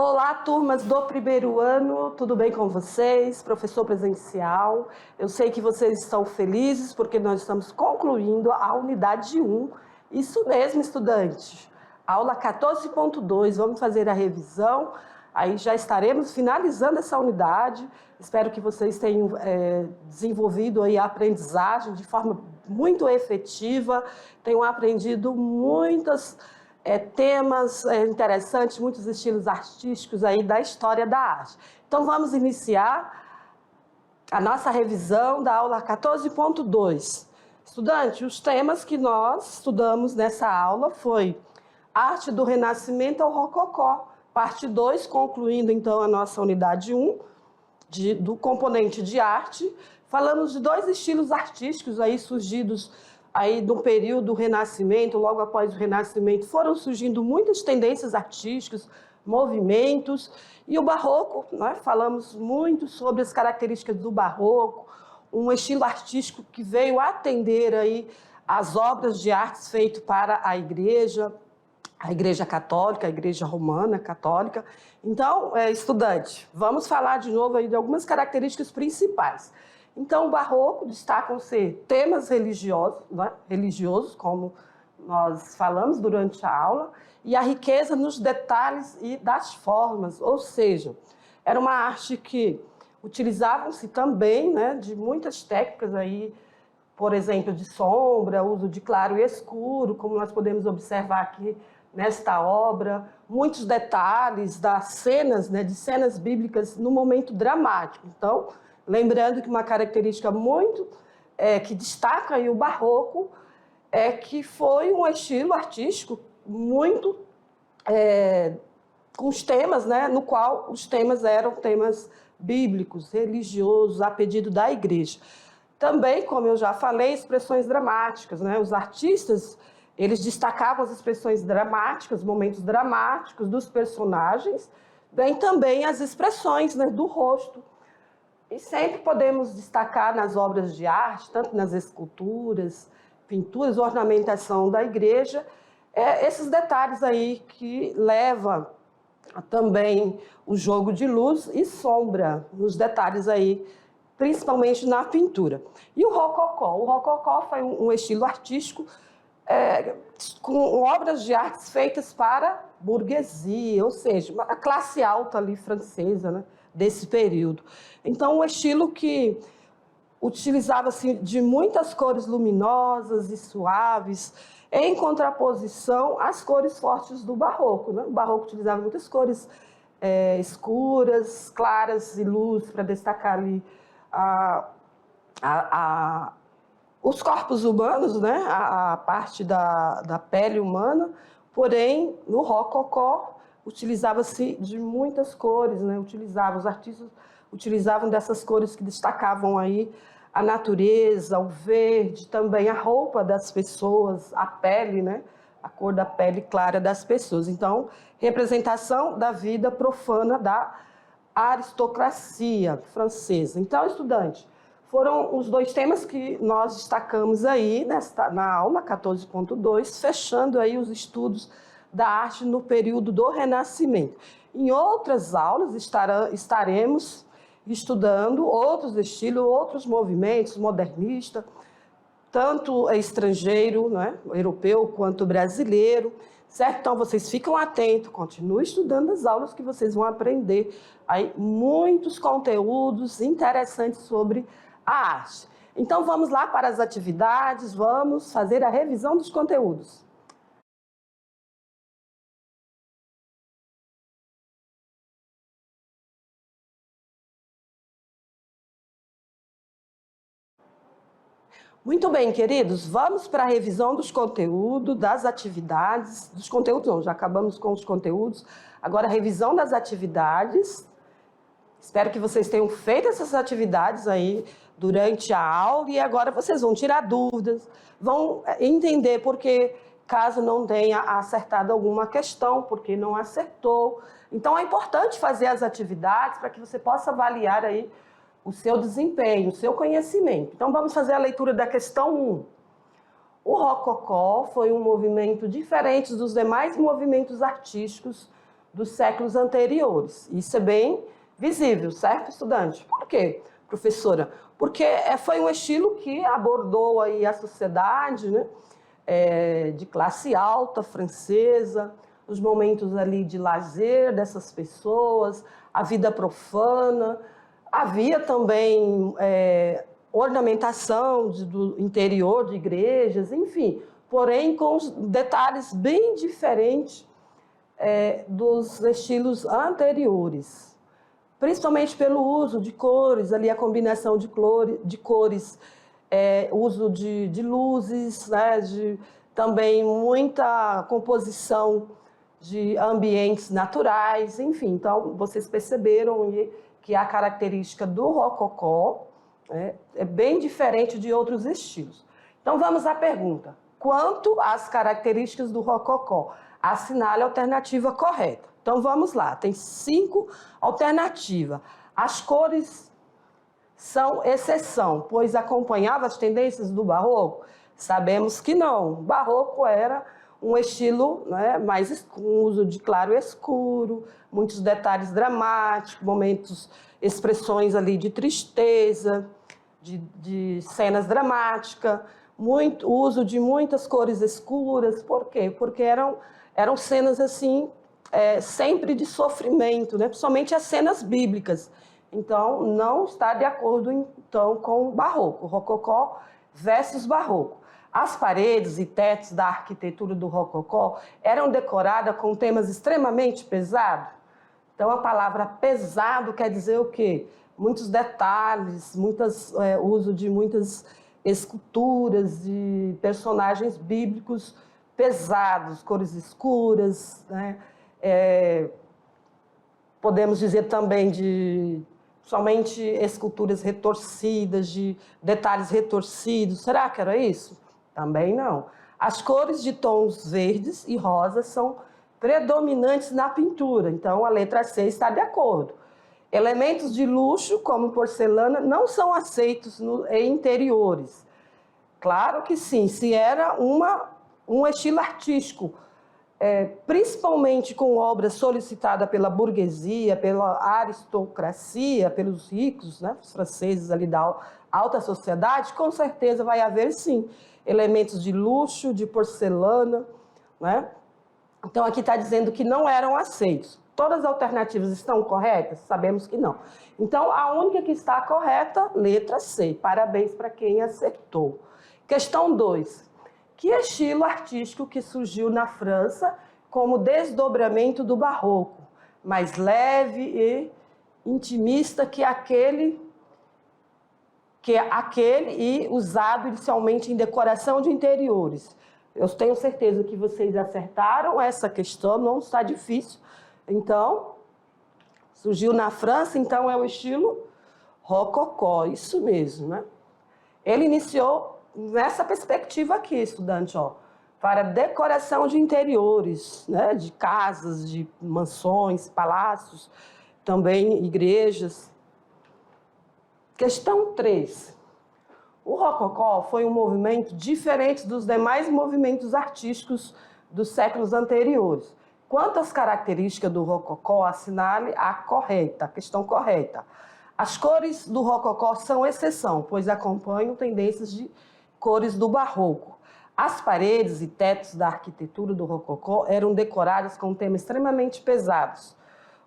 Olá, turmas do primeiro ano, tudo bem com vocês? Professor presencial, eu sei que vocês estão felizes porque nós estamos concluindo a unidade 1. Isso mesmo, estudantes. Aula 14.2, vamos fazer a revisão, aí já estaremos finalizando essa unidade. Espero que vocês tenham desenvolvido aí a aprendizagem de forma muito efetiva, tenham aprendido muitas temas interessantes, muitos estilos artísticos aí da história da arte. Então vamos iniciar a nossa revisão da aula 14.2. Estudante, os temas que nós estudamos nessa aula foi Arte do Renascimento ao Rococó, parte 2, concluindo então a nossa unidade 1, do componente de arte. Falamos de dois estilos artísticos aí surgidos aí no período do Renascimento. Logo após o Renascimento foram surgindo muitas tendências artísticas, movimentos, e o Barroco, né? Falamos muito sobre as características do Barroco, um estilo artístico que veio atender aí as obras de artes feitas para a Igreja Católica, a Igreja Romana Católica. Então, estudante, vamos falar de novo aí de algumas características principais. Então, o Barroco destacam-se temas religiosos, né? Religiosos, como nós falamos durante a aula, e a riqueza nos detalhes e das formas, ou seja, era uma arte que utilizavam-se também, né, de muitas técnicas aí, por exemplo, de sombra, uso de claro e escuro, como nós podemos observar aqui nesta obra, muitos detalhes das cenas, né, de cenas bíblicas no momento dramático. Então, lembrando que uma característica muito que destaca aí o Barroco é que foi um estilo artístico muito com os temas, né, no qual os temas eram temas bíblicos, religiosos, a pedido da Igreja. Também, como eu já falei, expressões dramáticas, né? Os artistas, eles destacavam as expressões dramáticas, momentos dramáticos dos personagens, bem também as expressões, né, do rosto. E sempre podemos destacar nas obras de arte, tanto nas esculturas, pinturas, ornamentação da igreja, esses detalhes aí que levam também o jogo de luz e sombra, nos detalhes aí, principalmente na pintura. E o Rococó foi um estilo artístico com obras de artes feitas para burguesia, ou seja, a classe alta ali francesa, né, desse período. Então, um estilo que utilizava-se de muitas cores luminosas e suaves, em contraposição às cores fortes do Barroco, né? O Barroco utilizava muitas cores escuras, claras e luz para destacar ali os corpos humanos, né? A parte da pele humana. Porém, no Rococó, utilizava-se de muitas cores, né? Os artistas utilizavam dessas cores que destacavam aí a natureza, o verde, também a roupa das pessoas, a pele, né? A cor da pele clara das pessoas. Então, representação da vida profana da aristocracia francesa. Então, estudante, foram os dois temas que nós destacamos aí na aula 14.2, fechando aí os estudos da arte no período do Renascimento. Em outras aulas estaremos estudando outros estilos, outros movimentos modernistas, tanto estrangeiro, né, europeu, quanto brasileiro, certo? Então, vocês ficam atentos, continuem estudando as aulas que vocês vão aprender aí muitos conteúdos interessantes sobre a arte. Então, vamos lá para as atividades, vamos fazer a revisão dos conteúdos. Muito bem, queridos, vamos para a revisão dos conteúdos, das atividades, dos conteúdos não, já acabamos com os conteúdos, agora a revisão das atividades. Espero que vocês tenham feito essas atividades aí durante a aula e agora vocês vão tirar dúvidas, vão entender porque caso não tenha acertado alguma questão, porque não acertou. Então é importante fazer as atividades para que você possa avaliar aí o seu desempenho, o seu conhecimento. Então vamos fazer a leitura da questão 1. O Rococó foi um movimento diferente dos demais movimentos artísticos dos séculos anteriores. Isso é bem visível, certo, estudante? Por quê, professora? Porque foi um estilo que abordou aí a sociedade, né, de classe alta francesa, os momentos ali de lazer dessas pessoas, a vida profana. Havia também ornamentação do interior de igrejas, enfim, porém com detalhes bem diferentes dos estilos anteriores, principalmente pelo uso de cores, ali a combinação de cores, uso de luzes, né, também muita composição de ambientes naturais, enfim. Então, vocês perceberam que a característica do rococó é bem diferente de outros estilos. Então, vamos à pergunta. Quanto às características do rococó? Assinale a alternativa correta. Então, vamos lá. Tem 5 alternativas. As cores são exceção, pois acompanhava as tendências do barroco? Sabemos que não. O barroco era um estilo, né, mais com uso de claro e escuro, muitos detalhes dramáticos, momentos, expressões ali de tristeza, de cenas dramáticas, muito uso de muitas cores escuras. Por quê? Porque eram cenas assim, sempre de sofrimento, né? Principalmente as cenas bíblicas. Então, não está de acordo então, com o barroco, o rococó versus barroco. As paredes e tetos da arquitetura do rococó eram decoradas com temas extremamente pesados. Então, a palavra pesado quer dizer o quê? Muitos detalhes, uso de muitas esculturas de personagens bíblicos pesados, cores escuras, né? Podemos dizer também de somente esculturas retorcidas, de detalhes retorcidos. Será que era isso? Também não. As cores de tons verdes e rosas são predominantes na pintura, então a letra C está de acordo. Elementos de luxo, como porcelana, não são aceitos em interiores. Claro que sim, se era um estilo artístico, principalmente com obras solicitadas pela burguesia, pela aristocracia, pelos ricos, né, os franceses ali da alta sociedade, com certeza vai haver sim elementos de luxo, de porcelana, né? Então aqui está dizendo que não eram aceitos. Todas as alternativas estão corretas? Sabemos que não. Então a única que está correta, letra C. Parabéns para quem acertou. Questão 2. Que estilo artístico que surgiu na França como desdobramento do barroco, mais leve e intimista que aquele e usado inicialmente em decoração de interiores? Eu tenho certeza que vocês acertaram essa questão, não está difícil. Então, surgiu na França, então é o estilo rococó, isso mesmo, né? Ele iniciou nessa perspectiva aqui, estudante, ó, para decoração de interiores, né, de casas, de mansões, palácios, também igrejas. Questão 3. O rococó foi um movimento diferente dos demais movimentos artísticos dos séculos anteriores. Quanto às características do rococó, assinale a questão correta. As cores do rococó são exceção, pois acompanham tendências de cores do barroco. As paredes e tetos da arquitetura do rococó eram decoradas com temas extremamente pesados.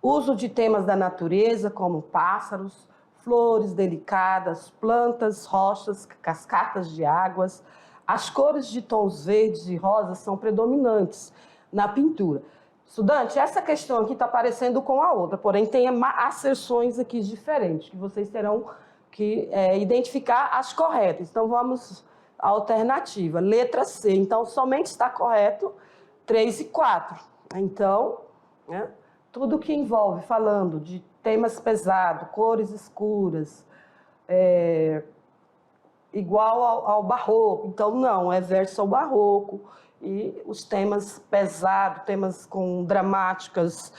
Uso de temas da natureza, como pássaros, flores delicadas, plantas, rochas, cascatas de águas. As cores de tons verdes e rosas são predominantes na pintura. Estudante, essa questão aqui está parecendo com a outra, porém tem asserções aqui diferentes, que vocês terão que identificar as corretas. Então, vamos à alternativa. Letra C. Então, somente está correto 3 e 4. Então, né, tudo que envolve falando de temas pesados, cores escuras, igual ao barroco. Então, não, é verso ao barroco. E os temas pesados, temas com dramáticas,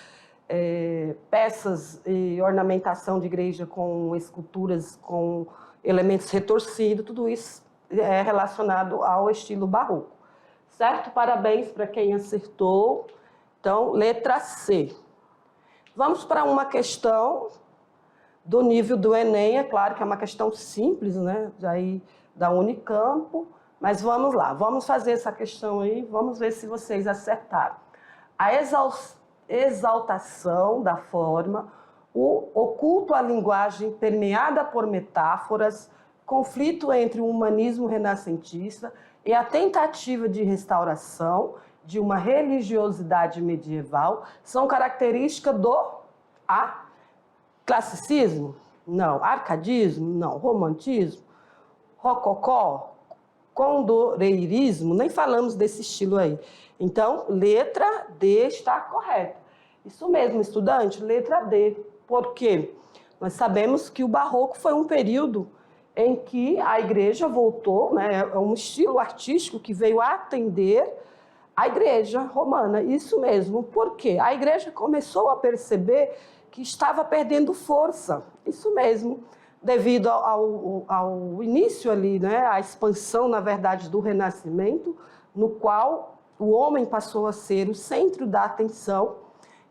peças e ornamentação de igreja com esculturas, com elementos retorcidos, tudo isso é relacionado ao estilo barroco. Certo? Parabéns para quem acertou. Então, letra C. Vamos para uma questão do nível do Enem, é claro que é uma questão simples, né? Daí da Unicamp, mas vamos lá, vamos fazer essa questão aí, vamos ver se vocês acertaram. A exaltação da forma, o culto à linguagem permeada por metáforas, conflito entre o humanismo renascentista e a tentativa de restauração de uma religiosidade medieval são características do classicismo? Não. Arcadismo? Não. Romantismo? Rococó? Condoreirismo? Nem falamos desse estilo aí. Então, letra D está correta. Isso mesmo, estudante, letra D. Por quê? Nós sabemos que o Barroco foi um período em que a igreja voltou, né, é um estilo artístico que veio atender a igreja romana, isso mesmo. Por quê? A igreja começou a perceber que estava perdendo força, isso mesmo, devido ao início ali, né, a expansão, na verdade, do Renascimento, no qual o homem passou a ser o centro da atenção.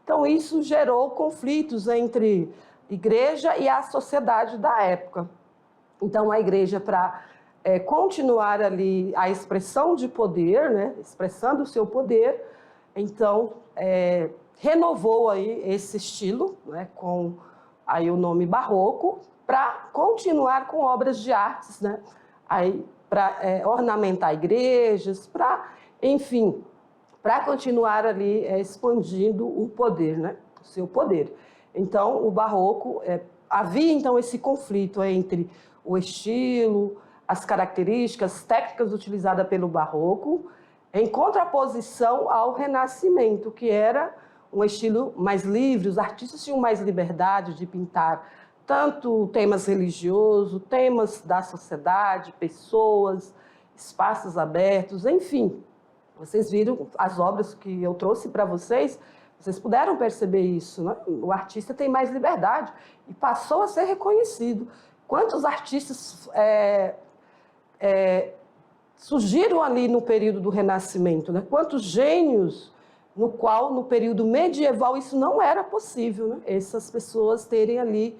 Então, isso gerou conflitos entre igreja e a sociedade da época. Então, a igreja, para continuar ali a expressão de poder, né, expressando o seu poder, então, renovou aí esse estilo, né, com aí o nome barroco, para continuar com obras de artes, né, para ornamentar igrejas, para, enfim, para continuar ali expandindo o poder, né, o seu poder. Então, o barroco, havia então esse conflito entre o estilo, as características técnicas utilizadas pelo barroco, em contraposição ao Renascimento, que era um estilo mais livre, os artistas tinham mais liberdade de pintar tanto temas religiosos, temas da sociedade, pessoas, espaços abertos, enfim. Vocês viram as obras que eu trouxe para vocês, vocês puderam perceber isso, né? O artista tem mais liberdade e passou a ser reconhecido. Quantos artistas surgiram ali no período do Renascimento, né? Quantos gênios, no qual, no período medieval, isso não era possível, né? Essas pessoas terem ali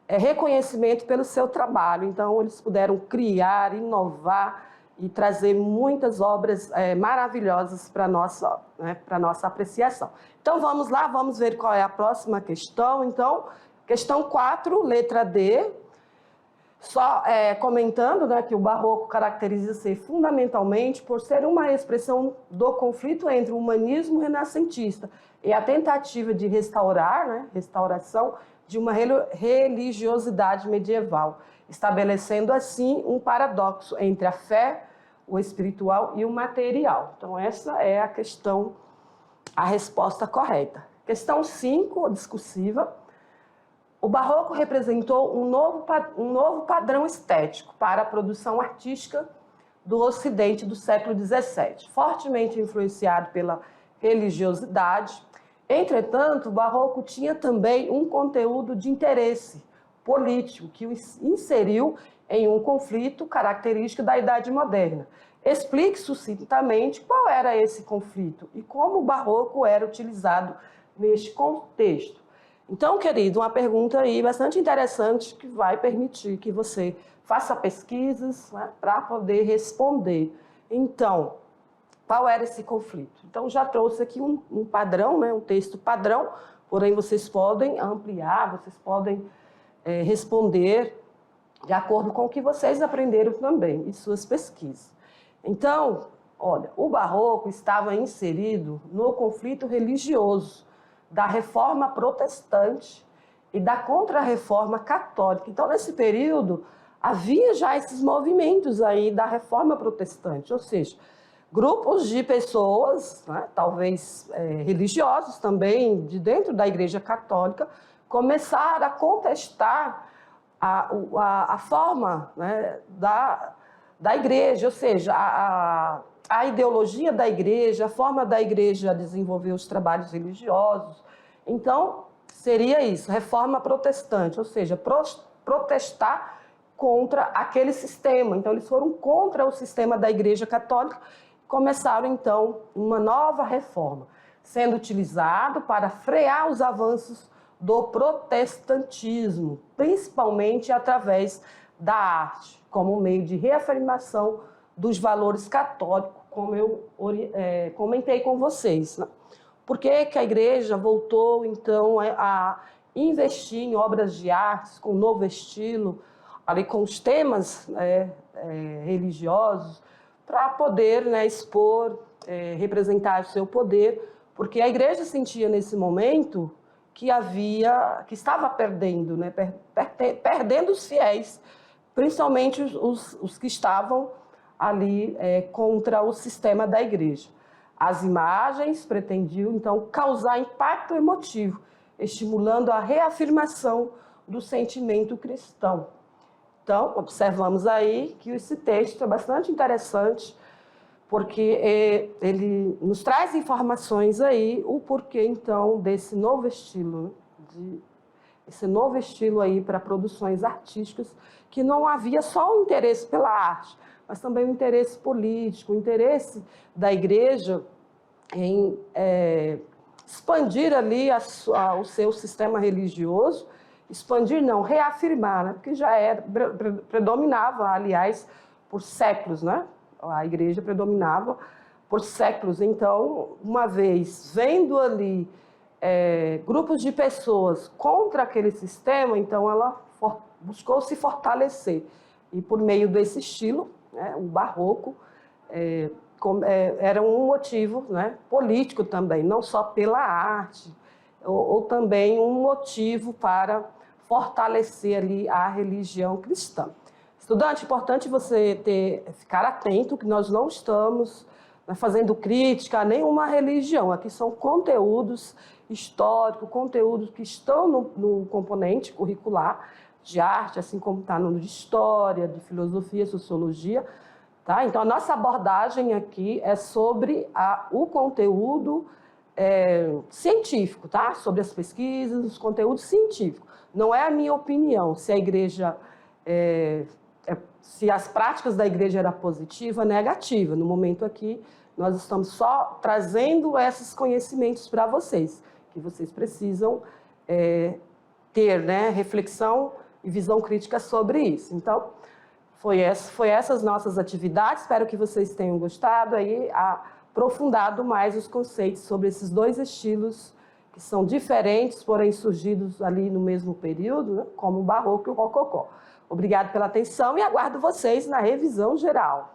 reconhecimento pelo seu trabalho. Então, eles puderam criar, inovar e trazer muitas obras maravilhosas para a nossa apreciação. Então, vamos lá, vamos ver qual é a próxima questão. Então, questão 4, letra D. Só comentando, né, que o barroco caracteriza-se fundamentalmente por ser uma expressão do conflito entre o humanismo renascentista e a tentativa de restaurar, né, restauração de uma religiosidade medieval, estabelecendo assim um paradoxo entre a fé, o espiritual e o material. Então, essa é a questão, a resposta correta. Questão 5, discursiva. O barroco representou um novo padrão estético para a produção artística do Ocidente do século XVII, fortemente influenciado pela religiosidade. Entretanto, o barroco tinha também um conteúdo de interesse político que o inseriu em um conflito característico da Idade Moderna. Explique sucintamente qual era esse conflito e como o barroco era utilizado neste contexto. Então, querido, uma pergunta aí bastante interessante que vai permitir que você faça pesquisas, né, para poder responder. Então, qual era esse conflito? Então, já trouxe aqui um padrão, né, um texto padrão, porém vocês podem ampliar, vocês podem responder de acordo com o que vocês aprenderam também em suas pesquisas. Então, olha, o barroco estava inserido no conflito religioso da reforma protestante e da contra-reforma católica. Então, nesse período, havia já esses movimentos aí da reforma protestante, ou seja, grupos de pessoas, né, talvez religiosos também, de dentro da Igreja Católica, começaram a contestar a forma, né, da Igreja, ou seja, a ideologia da igreja, a forma da igreja desenvolver os trabalhos religiosos. Então, seria isso, reforma protestante, ou seja, protestar contra aquele sistema. Então, eles foram contra o sistema da Igreja Católica e começaram, então, uma nova reforma, sendo utilizado para frear os avanços do protestantismo, principalmente através da arte, como meio de reafirmação dos valores católicos, como eu comentei com vocês, né? Por que que a igreja voltou, então, a investir em obras de artes com novo estilo, ali com os temas religiosos, para poder, né, expor, representar o seu poder, porque a igreja sentia nesse momento que estava perdendo, né, perdendo os fiéis, principalmente os que estavam ali contra o sistema da igreja. As imagens pretendiam, então, causar impacto emotivo, estimulando a reafirmação do sentimento cristão. Então, observamos aí que esse texto é bastante interessante, porque ele nos traz informações aí, o porquê, então, desse novo estilo, esse novo estilo aí para produções artísticas, que não havia só um interesse pela arte, mas também um interesse político, um interesse da igreja em expandir ali o seu sistema religioso, expandir não, reafirmar, né? Porque já predominava, aliás, por séculos, né? A igreja predominava por séculos. Então, uma vez vendo ali grupos de pessoas contra aquele sistema, então ela buscou se fortalecer. E por meio desse estilo, né, o barroco, era um motivo, né, político também, não só pela arte, ou também um motivo para fortalecer ali a religião cristã. Estudante, importante você ficar atento que nós não estamos fazendo crítica a nenhuma religião. Aqui são conteúdos históricos, conteúdos que estão no componente curricular de arte, assim como está no de história, de filosofia, sociologia. Tá? Então, a nossa abordagem aqui é sobre o conteúdo científico, tá? Sobre as pesquisas, os conteúdos científicos. Não é a minha opinião se a igreja, se as práticas da igreja eram positiva ou negativa. No momento aqui, nós estamos só trazendo esses conhecimentos para vocês, que vocês precisam ter, né, reflexão e visão crítica sobre isso. Então, foi essas nossas atividades, espero que vocês tenham gostado, aí, aprofundado mais os conceitos sobre esses dois estilos que são diferentes, porém surgidos ali no mesmo período, né, como o barroco e o rococó. Obrigado pela atenção e aguardo vocês na revisão geral.